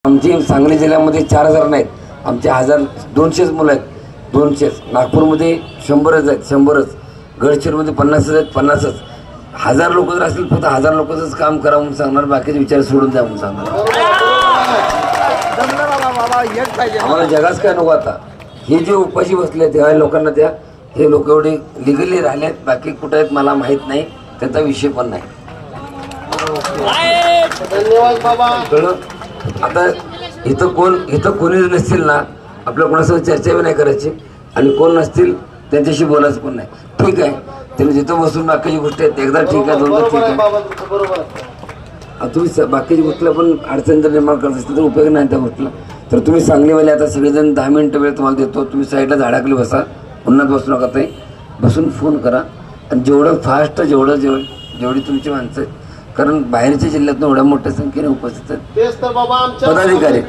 आमची सांगली जिल्ह्यामध्ये 4000 नाहीत, आमचे 1200च मुलं आहेत, 200च. नागपूरमध्ये 100च आहेत, 100च. गडचिरोलीमध्ये 50च आहेत, 50च. 1000 लोक जर असतील फक्त 1000 लोकांचंच काम करा म्हणून सांगणार, बाकीचे विचार सोडून द्या म्हणून सांगणार. आम्हाला जगाच काय नको आता. हे जे उपाशी बसले त्या लोकांना द्या. हे लोक एवढे लिगली राहिलेत, बाकी कुठे आहेत मला माहीत नाही, त्याचा विषय पण नाही. धन्यवाद बाबा. आता इथं कोणीच नसतील ना, आपल्या कोणासोबत चर्चा बी नाही करायची आणि कोण नसतील त्यांच्याशी बोलायचं पण नाही. ठीक आहे, त्याला जिथं बसून बाकीची गोष्टी आहेत एकदा ठीक आहे, दोनदा ठीक आहे. तुम्ही बाकीच्या गोष्टीला पण अडचण जर निर्माण करत असतील तर उपयोग नाही त्या गोष्टीला. तर तुम्ही सांगलीवाले आता सगळेजण 10 मिनिटं वेळ तुम्हाला देतो, तुम्ही साईडला झाडाखाली बसा, उन्हात बसू नका. ताई बसून फोन करा आणि जेवढं फास्ट जेवढी तुमची माणसं आहेत, कारण बाहेरच्या जिल्ह्यातून एवढ्या मोठ्या संख्येने उपस्थित आहेत तेच तर बाबा आमच्या पदाधिकारी.